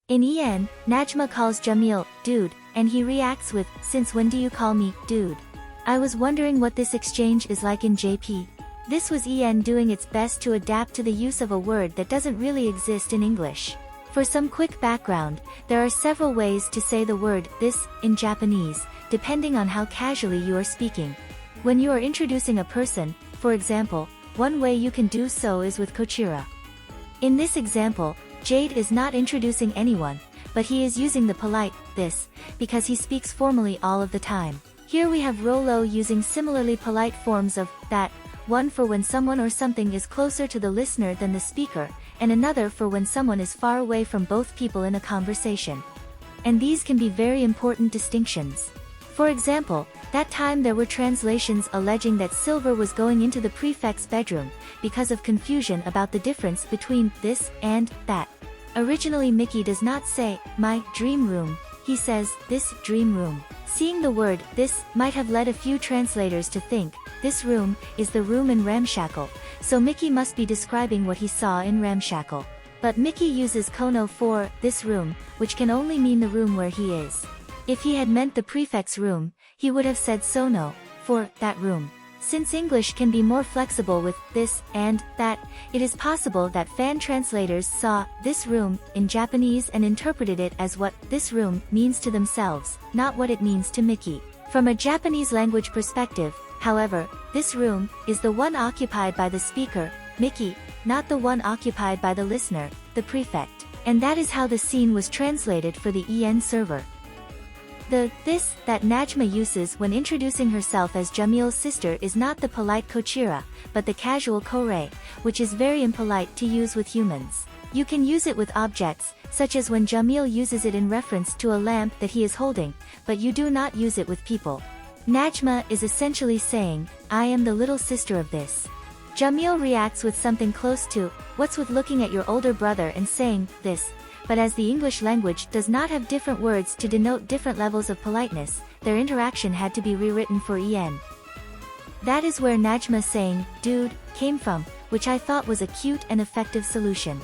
In En, Najma calls Jamil, dude, and he reacts with, since when do you call me, dude? I was wondering what this exchange is like in JP. This was En doing its best to adapt to the use of a word that doesn't really exist in English. For some quick background, there are several ways to say the word this in Japanese, depending on how casually you are speaking. When you are introducing a person, for example, one way you can do so is with kochira. In this example, Jade is not introducing anyone, but he is using the polite this because he speaks formally all of the time. Here we have Rolo using similarly polite forms of that, one for when someone or something is closer to the listener than the speaker, and another for when someone is far away from both people in a conversation. And these can be very important distinctions. For example, that time there were translations alleging that Silver was going into the prefect's bedroom, because of confusion about the difference between this and that. Originally Mickey does not say, my dream room, he says, this dream room. Seeing the word, this, might have led a few translators to think, this room, is the room in Ramshackle, so Mickey must be describing what he saw in Ramshackle. But Mickey uses kono for, this room, which can only mean the room where he is. If he had meant the prefect's room, he would have said sono, for, that room. Since English can be more flexible with this and that, it is possible that fan translators saw this room in Japanese and interpreted it as what this room means to themselves, not what it means to Mickey. From a Japanese language perspective, however, this room is the one occupied by the speaker, Mickey, not the one occupied by the listener, the prefect. And that is how the scene was translated for the En server. The this that Najma uses when introducing herself as Jamil's sister is not the polite kochira, but the casual kore, which is very impolite to use with humans. You can use it with objects, such as when Jamil uses it in reference to a lamp that he is holding, but you do not use it with people. Najma is essentially saying, I am the little sister of this. Jamil reacts with something close to, what's with looking at your older brother and saying, this? But as the English language does not have different words to denote different levels of politeness, their interaction had to be rewritten for En. That is where Najma saying, dude, came from, which I thought was a cute and effective solution.